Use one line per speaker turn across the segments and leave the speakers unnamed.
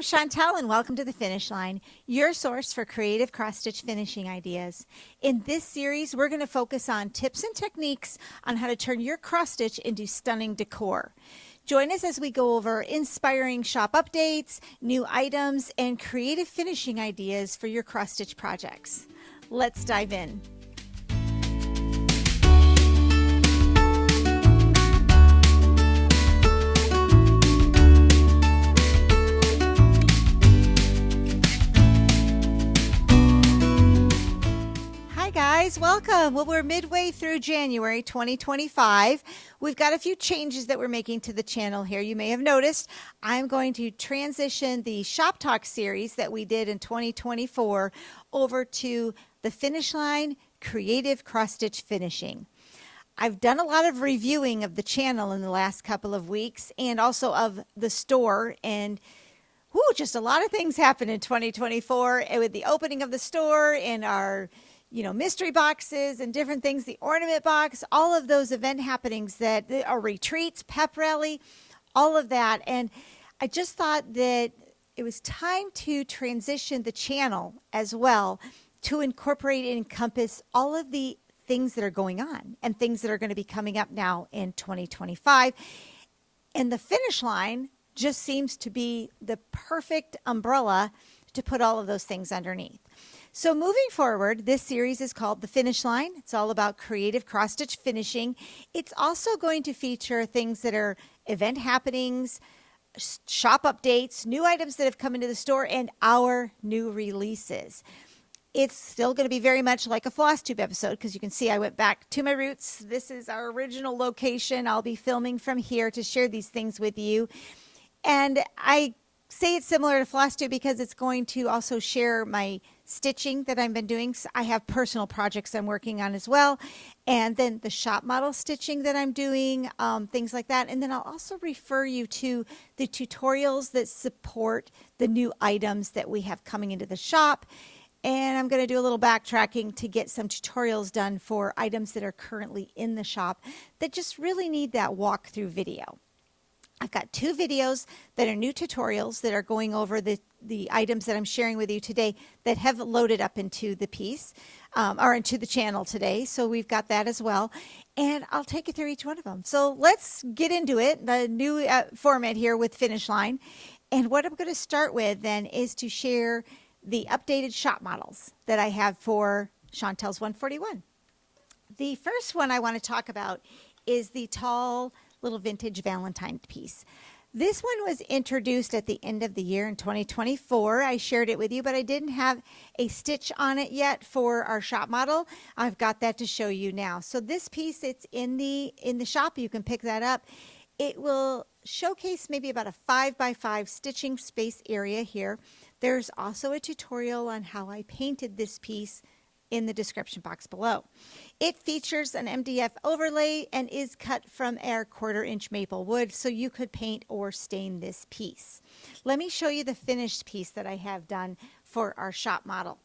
I'm Chantel and welcome to The Finish Line, your source for creative cross-stitch finishing ideas. In this series, we're going to focus on tips and techniques on how to turn your cross-stitch into stunning decor. Join us as we go over inspiring shop updates, new items, and creative finishing ideas for your cross-stitch projects. Let's dive in. Guys, welcome. Well, we're midway through January 2025. We've got a few changes that we're making to the channel here. You may have noticed I'm going to transition the Shop Talk series that we did in 2024 over to the Finish Line Creative Cross-Stitch Finishing. I've done a lot of reviewing of the channel in the last couple of weeks and also of the store, and just a lot of things happened in 2024 with the opening of the store and our mystery boxes and different things, the ornament box, all of those event happenings that are retreats, pep rally, all of that. And I just thought that it was time to transition the channel as well to incorporate and encompass all of the things that are going on and things that are going to be coming up now in 2025. And the Finish Line just seems to be the perfect umbrella to put all of those things underneath. So moving forward, this series is called The Finish Line. It's all about creative cross-stitch finishing. It's also going to feature things that are event happenings, shop updates, new items that have come into the store, and our new releases. It's still going to be very much like a floss tube episode because you can see I went back to my roots. This is our original location. I'll be filming from here to share these things with you. And I say it's similar to floss tube because it's going to also share my stitching that I've been doing. I have personal projects I'm working on as well. And then the shop model stitching that I'm doing, things like that. And then I'll also refer you to the tutorials that support the new items that we have coming into the shop. And I'm going to do a little backtracking to get some tutorials done for items that are currently in the shop that just really need that walkthrough video. I've got 2 videos that are new tutorials that are going over the items that I'm sharing with you today that have loaded up into the piece or into the channel today. So we've got that as well. And I'll take you through each one of them. So let's get into it, the new format here with Finish Line. And what I'm going to start with then is to share the updated shop models that I have for Chantel's 141. The first one I want to talk about is the tall little vintage Valentine piece. This one was introduced at the end of the year in 2024. I shared it with you, but I didn't have a stitch on it yet for our shop model. I've got that to show you now. So this piece, it's in the shop. You can pick that up. It will showcase maybe about a 5x5 stitching space area here. There's also a tutorial on how I painted this piece in the description box below. It features an MDF overlay and is cut from our 1/4-inch maple wood, so you could paint or stain this piece. Let me show you the finished piece that I have done for our shop model.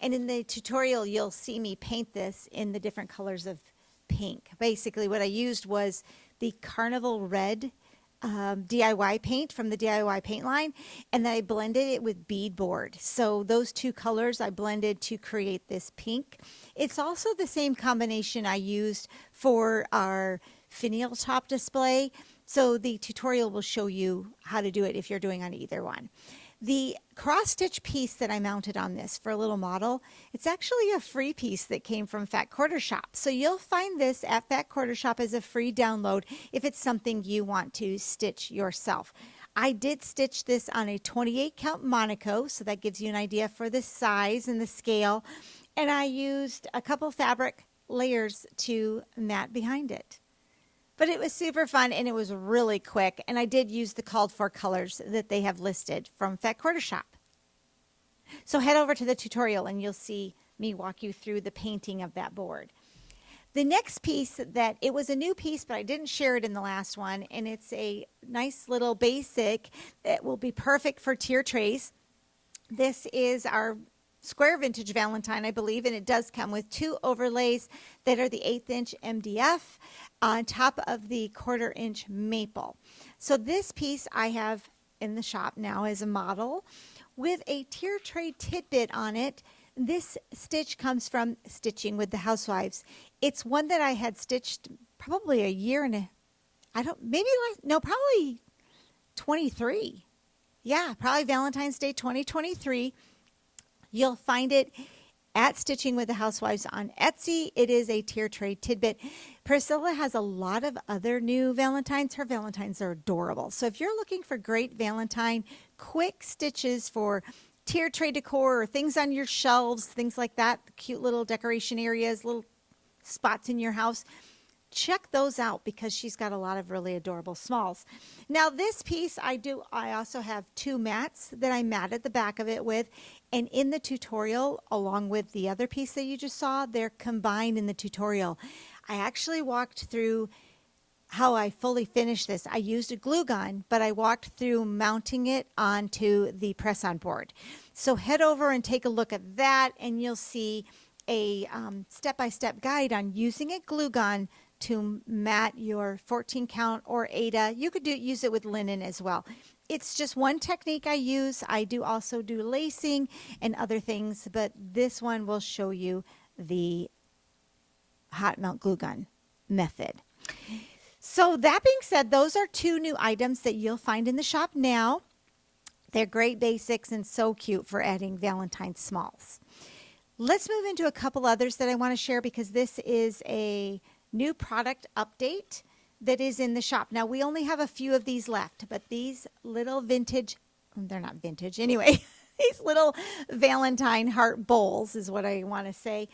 And in the tutorial, you'll see me paint this in the different colors of pink. Basically, what I used was the Carnival Red DIY paint from the DIY paint line, and then I blended it with beadboard. So those 2 colors I blended to create this pink. It's also the same combination I used for our finial top display. So the tutorial will show you how to do it if you're doing on either one. The cross-stitch piece that I mounted on this for a little model, it's actually a free piece that came from Fat Quarter Shop. So you'll find this at Fat Quarter Shop as a free download if it's something you want to stitch yourself. I did stitch this on a 28 count Monaco, so that gives you an idea for the size and the scale. And I used a couple fabric layers to mat behind it. But it was super fun and it was really quick. And I did use the called for colors that they have listed from Fat Quarter Shop. So head over to the tutorial and you'll see me walk you through the painting of that board. The next piece that it was a new piece, but I didn't share it in the last one. And it's a nice little basic that will be perfect for tier trays. This is our square vintage Valentine, I believe, and it does come with 2 overlays that are the 1/8-inch MDF on top of the 1/4-inch maple. So this piece I have in the shop now as a model with a tier tray tidbit on it. This stitch comes from Stitching with the Housewives. It's one that I had stitched probably a year and a, I don't, maybe like, no, probably 23. Yeah, probably Valentine's Day 2023. You'll find it at Stitching with the Housewives on Etsy. It is a tier tray tidbit. Priscilla has a lot of other new Valentines. Her Valentines are adorable. So if you're looking for great Valentine, quick stitches for tier tray decor or things on your shelves, things like that, cute little decoration areas, little spots in your house, check those out because she's got a lot of really adorable smalls. Now this piece I also have 2 mats that I matted the back of it with, and in the tutorial along with the other piece that you just saw, they're combined in the tutorial. I actually walked through how I fully finished this. I used a glue gun, but I walked through mounting it onto the press-on board. So head over and take a look at that, and you'll see a step-by-step guide on using a glue gun to mat your 14 count or Aida. You could use it with linen as well. It's just one technique I use. I do also do lacing and other things, but this one will show you the hot melt glue gun method. So that being said, those are 2 new items that you'll find in the shop now. They're great basics and so cute for adding Valentine's smalls. Let's move into a couple others that I want to share because this is a new product update that is in the shop. Now we only have a few of these left, but these little vintage, they're not vintage anyway, these little Valentine heart bowls is what I want to say.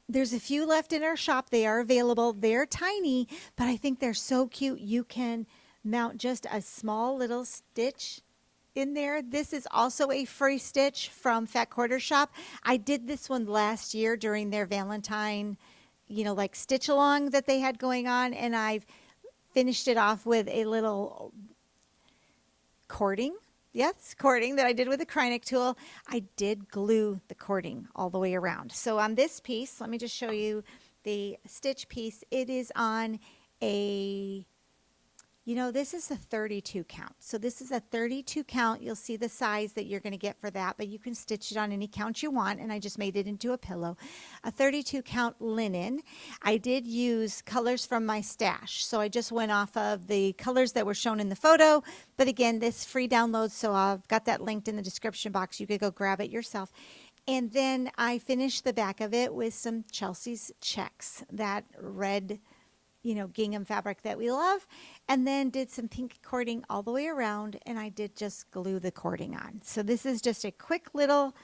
There's a few left in our shop. They are available. They're tiny, but I think they're so cute. You can mount just a small little stitch in there. This is also a free stitch from Fat Quarter Shop. I did this one last year during their Valentine, like stitch along that they had going on, and I've finished it off with a little cording. Yes, cording that I did with a Krynic tool. I did glue the cording all the way around. So on this piece, let me just show you the stitch piece. It is on a, this is a 32 count. So this is a 32 count. You'll see the size that you're going to get for that, but you can stitch it on any count you want, and I just made it into a pillow. A 32 count linen. I did use colors from my stash, so I just went off of the colors that were shown in the photo, but again, this free download, so I've got that linked in the description box. You could go grab it yourself. And then I finished the back of it with some Chelsea's checks, that red gingham fabric that we love, and then did some pink cording all the way around, and I did just glue the cording on. So this is just a quick little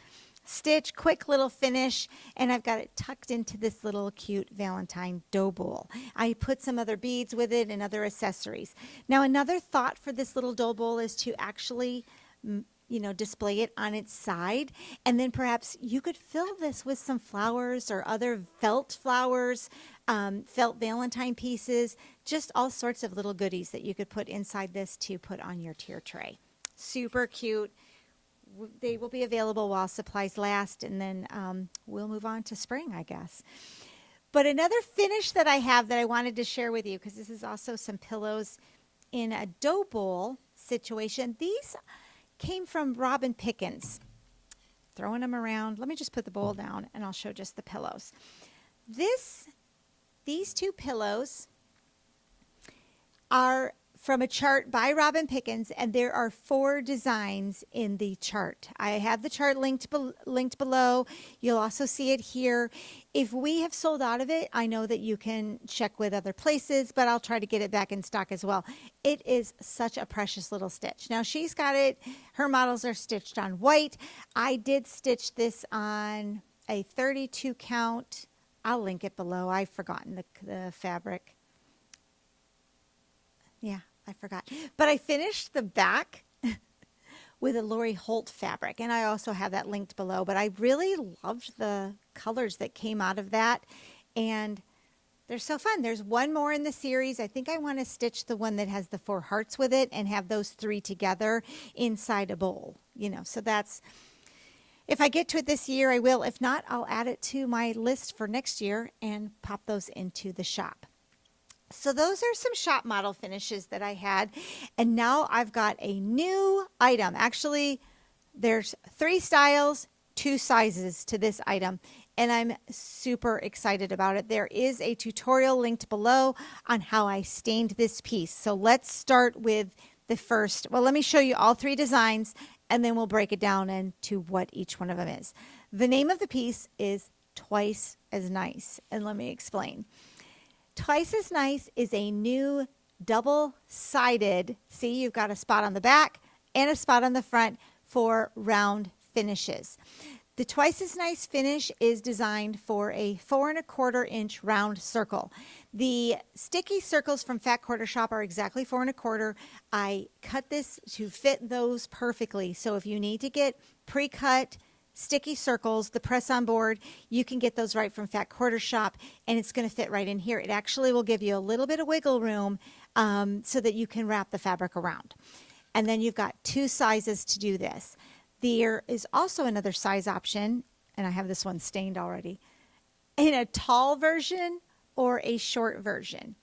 stitch, quick little finish, and I've got it tucked into this little cute Valentine dough bowl. I put some other beads with it and other accessories. Now another thought for this little dough bowl is to actually display it on its side, and then perhaps you could fill this with some flowers or other felt flowers, felt Valentine pieces, just all sorts of little goodies that you could put inside this to put on your tier tray. Super cute. They will be available while supplies last, and then we'll move on to spring, I guess. But another finish that I have that I wanted to share with you, because this is also some pillows in a dough bowl situation. These came from Robin Pickens. Throwing them around. Let me just put the bowl down and I'll show just the pillows. These 2 pillows are from a chart by Robin Pickens, and there are 4 designs in the chart. I have the chart linked below. You'll also see it here. If we have sold out of it, I know that you can check with other places, but I'll try to get it back in stock as well. It is such a precious little stitch. Now she's got it, her models are stitched on white. I did stitch this on a 32 count. I'll link it below. I've forgotten the fabric. Yeah, I forgot. But I finished the back with a Lori Holt fabric, and I also have that linked below. But I really loved the colors that came out of that, and they're so fun. There's one more in the series. I think I want to stitch the one that has the 4 hearts with it and have those 3 together inside a bowl. So that's, if I get to it this year, I will. If not, I'll add it to my list for next year and pop those into the shop. So those are some shop model finishes that I had. And now I've got a new item. Actually, there's 3 styles, 2 sizes to this item, and I'm super excited about it. There is a tutorial linked below on how I stained this piece. So let's start with the first. Well, let me show you all 3 designs, and then we'll break it down into what each one of them is. The name of the piece is Twice as Nice, and let me explain. Twice as Nice is a new double-sided, see, you've got a spot on the back and a spot on the front for round finishes. The Twice as Nice finish is designed for a 4 1/4 inch round circle. The sticky circles from Fat Quarter Shop are exactly 4 1/4. I cut this to fit those perfectly. So if you need to get pre-cut sticky circles, the press on board, you can get those right from Fat Quarter Shop, and it's going to fit right in here. It actually will give you a little bit of wiggle room so that you can wrap the fabric around. And then you've got 2 sizes to do this. There is also another size option, and I have this one stained already, in a tall version or a short version.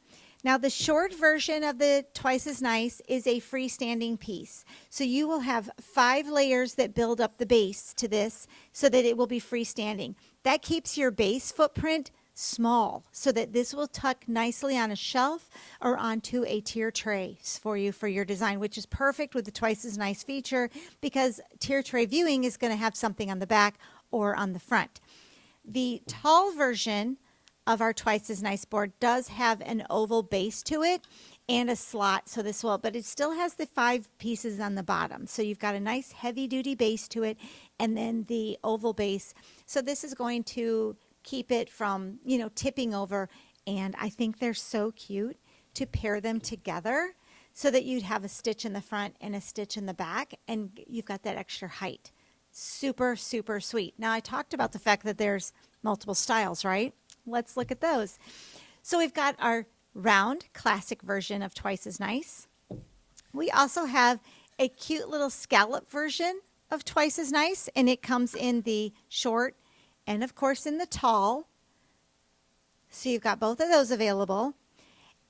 Now, the short version of the Twice as Nice is a freestanding piece. So you will have 5 layers that build up the base to this so that it will be freestanding. That keeps your base footprint small so that this will tuck nicely on a shelf or onto a tier tray for you for your design, which is perfect with the Twice as Nice feature because tier tray viewing is going to have something on the back or on the front. The tall version of our Twice as Nice board does have an oval base to it and a slot, so this will, but it still has the 5 pieces on the bottom. So you've got a nice heavy duty base to it and then the oval base. So this is going to keep it from, tipping over, and I think they're so cute to pair them together so that you'd have a stitch in the front and a stitch in the back, and you've got that extra height. Super, super sweet. Now, I talked about the fact that there's multiple styles, right? Let's look at those. So we've got our round classic version of Twice as Nice. We also have a cute little scallop version of Twice as Nice, and it comes in the short and of course in the tall. So you've got both of those available.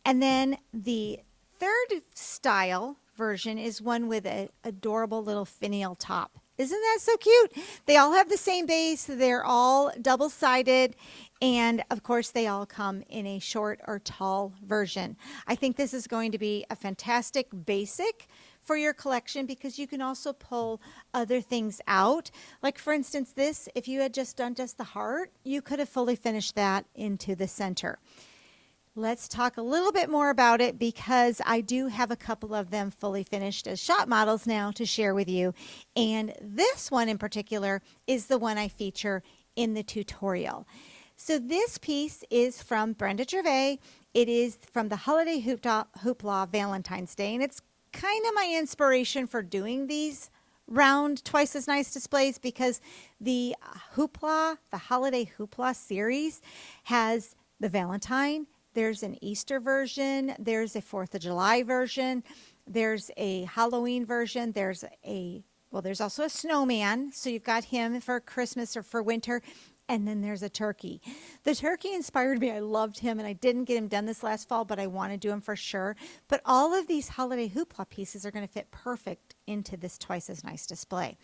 And then the third style version is one with an adorable little finial top. Isn't that so cute? They all have the same base. They're all double-sided. And of course, they all come in a short or tall version. I think this is going to be a fantastic basic for your collection because you can also pull other things out. Like for instance, this, if you had just done just the heart, you could have fully finished that into the center. Let's talk a little bit more about it because I do have a couple of them fully finished as shop models now to share with you. And this one in particular is the one I feature in the tutorial. So this piece is from Brenda Gervais. It is from the Holiday Hoopla Valentine's Day, and it's kind of my inspiration for doing these round Twice as Nice displays because the Holiday Hoopla series has the Valentine. There's an Easter version. There's a 4th of July version. There's a Halloween version. There's also a snowman. So you've got him for Christmas or for winter. And then there's a turkey. The turkey inspired me. I loved him, and I didn't get him done this last fall, but I want to do him for sure. But all of these Holiday Hoopla pieces are going to fit perfect into this Twice as Nice display.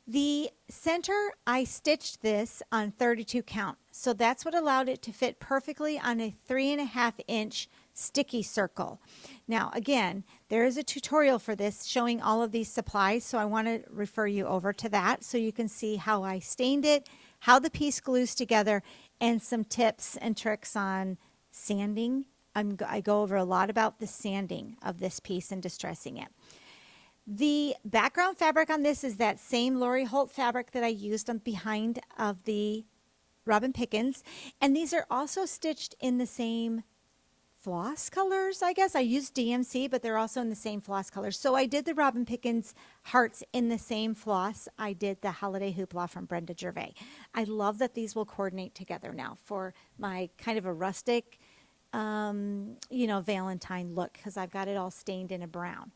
The center, I stitched this on 32 count. So that's what allowed it to fit perfectly on a 3.5 inch sticky circle. Now, again, there is a tutorial for this showing all of these supplies. So I want to refer you over to that so you can see how I stained it, how the piece glues together, and some tips and tricks on sanding. I go over a lot about the sanding of this piece and distressing it. The background fabric on this is that same Lori Holt fabric that I used on behind of the Robin Pickens. And these are also stitched in the same floss colors, I guess. I used DMC, but they're also in the same floss colors. So I did the Robin Pickens hearts in the same floss I did the Holiday Hoopla from Brenda Gervais. I love that these will coordinate together now for my kind of a rustic, Valentine look because I've got it all stained in a brown.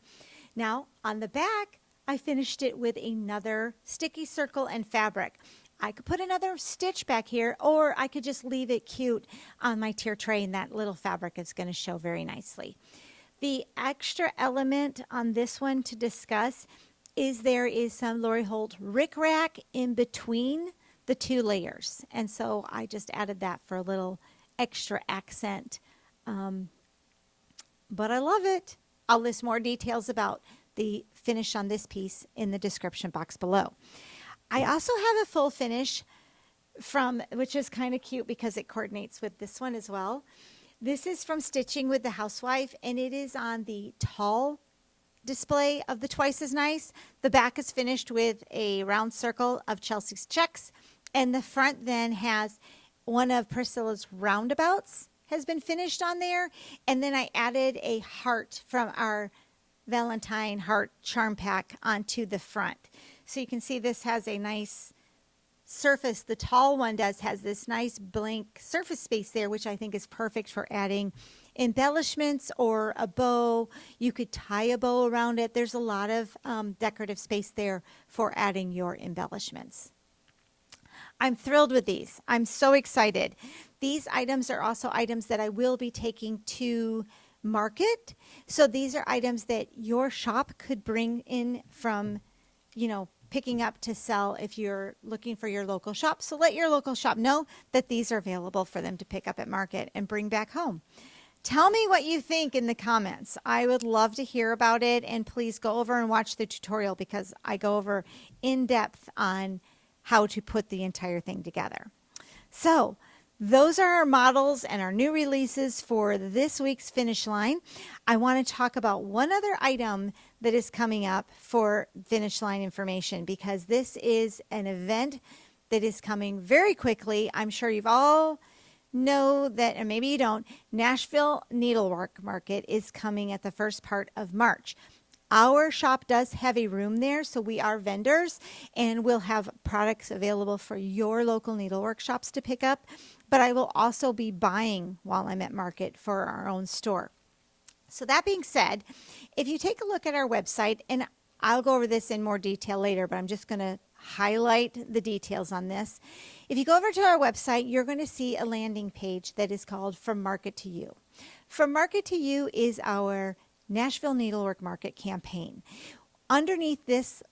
Now, on the back, I finished it with another sticky circle and fabric. I could put another stitch back here, or I could just leave it cute on my tier tray, and that little fabric is going to show very nicely. The extra element on this one to discuss is there is some Lori Holt rickrack in between the two layers. And so I just added that for a little extra accent. But I love it. I'll list more details about the finish on this piece in the description box below. I also have a full finish which is kind of cute because it coordinates with this one as well. This is from Stitching with the Housewife, and it is on the tall display of the Twice as Nice. The back is finished with a round circle of Chelsea's checks, and the front then has one of Priscilla's roundabouts has been finished on there, and then I added a heart from our Valentine heart charm pack onto the front. So you can see this has a nice surface. The tall one has this nice blank surface space there, which I think is perfect for adding embellishments or a bow. You could tie a bow around it. There's a lot of decorative space there for adding your embellishments. I'm thrilled with these. I'm so excited. These items are also items that I will be taking to market. So these are items that your shop could bring in from, picking up to sell if you're looking for your local shop. So let your local shop know that these are available for them to pick up at market and bring back home. Tell me what you think in the comments. I would love to hear about it, and please go over and watch the tutorial because I go over in depth on how to put the entire thing together. So those are our models and our new releases for this week's finish line. I want to talk about one other item that is coming up for finish line information, because this is an event that is coming very quickly. I'm sure you've all know that, and maybe you don't, Nashville Needlework Market is coming at the first part of March. Our shop does have a room there, so we are vendors, and we'll have products available for your local needlework shops to pick up. But I will also be buying while I'm at market for our own store. So that being said, if you take a look at our website, and I'll go over this in more detail later, but I'm just going to highlight the details on this. If you go over to our website, you're going to see a landing page that is called From Market to You. From Market to You is our Nashville Needlework Market campaign. Underneath this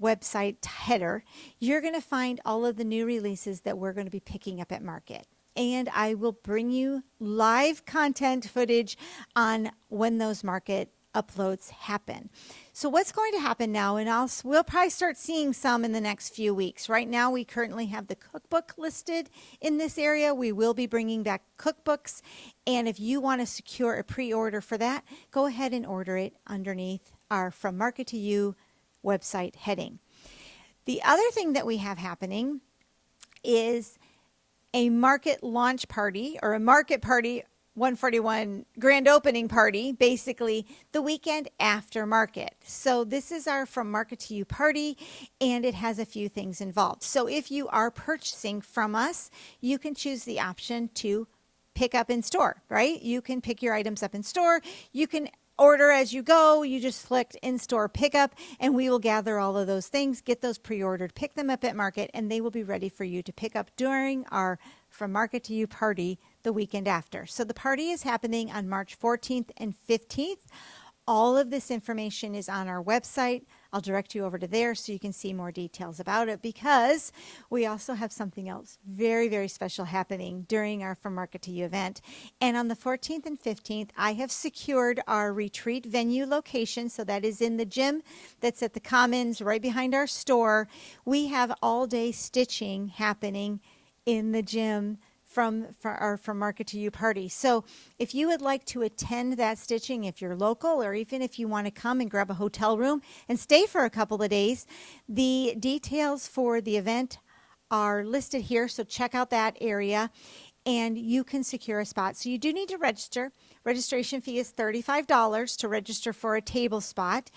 website header, you're going to find all of the new releases that we're going to be picking up at market. And I will bring you live content footage on when those market uploads happen. So what's going to happen now, and we'll probably start seeing some in the next few weeks. Right now we currently have the cookbook listed in this area. We will be bringing back cookbooks, and if you want to secure a pre-order for that, go ahead and order it underneath our From Market to You website heading. The other thing that we have happening is a market launch party, or a market party 141 grand opening party, basically the weekend after market. So this is our From Market to You party, and it has a few things involved. So if you are purchasing from us, you can choose the option to pick up in store, right? You can pick your items up in store. You can order as you go. You just select in-store pickup, and we will gather all of those things, get those pre-ordered, pick them up at market, and they will be ready for you to pick up during our From Market to You party the weekend after. So the party is happening on March 14th and 15th. All of this information is on our website. I'll direct you over to there so you can see more details about it, because we also have something else very, very special happening during our From Market to You event. And on the 14th and 15th, I have secured our retreat venue location. So that is in the gym that's at the Commons right behind our store. We have all day stitching happening in the gym from our From Market to You party. So if you would like to attend that stitching, if you're local, or even if you want to come and grab a hotel room and stay for a couple of days, the details for the event are listed here. So check out that area and you can secure a spot. So you do need to register. Registration fee is $35 to register for a table spot.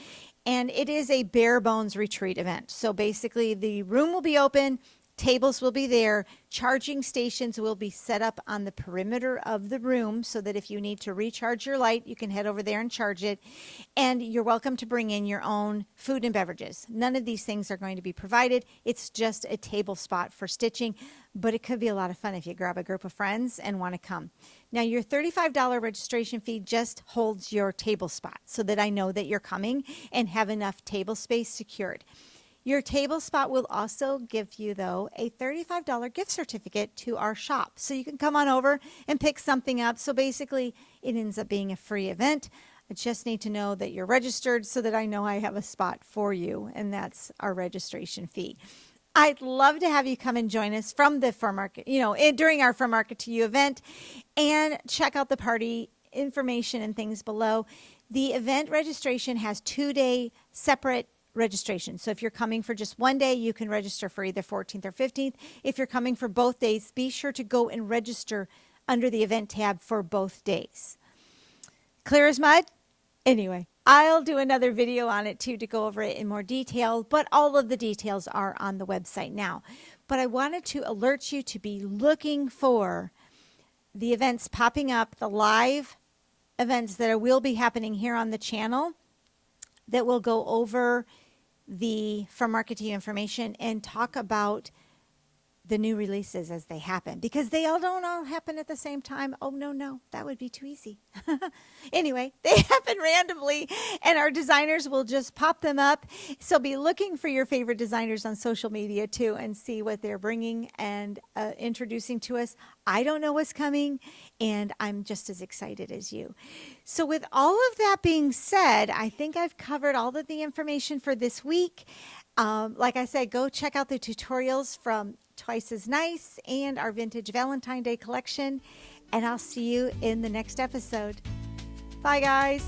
And it is a bare bones retreat event. So basically the room will be open. Tables will be there. Charging stations will be set up on the perimeter of the room so that if you need to recharge your light, you can head over there and charge it. And you're welcome to bring in your own food and beverages. None of these things are going to be provided. It's just a table spot for stitching, but it could be a lot of fun if you grab a group of friends and want to come. Now, your $35 registration fee just holds your table spot so that I know that you're coming and have enough table space secured. Your table spot will also give you, though, a $35 gift certificate to our shop. So you can come on over and pick something up. So basically, it ends up being a free event. I just need to know that you're registered so that I know I have a spot for you, and that's our registration fee. I'd love to have you come and join us from the Farm Market, during our Farm Market to You event, and check out the party information and things below. The event registration has 2-day separate registration. So if you're coming for just one day, you can register for either 14th or 15th. If you're coming for both days, be sure to go and register under the event tab for both days. Clear as mud? Anyway, I'll do another video on it too to go over it in more detail, but all of the details are on the website now. But I wanted to alert you to be looking for the events popping up, the live events that will be happening here on the channel that will go over the From Market to You information and talk about the new releases as they happen, because they all don't all happen at the same time. Oh, no, that would be too easy. Anyway, they happen randomly, and our designers will just pop them up. So be looking for your favorite designers on social media too and see what they're bringing and introducing to us. I don't know what's coming, and I'm just as excited as you. So with all of that being said, I think I've covered all of the information for this week. Like I said, go check out the tutorials from Twice as Nice and our Vintage Valentine Day collection, and I'll see you in the next episode. Bye, guys.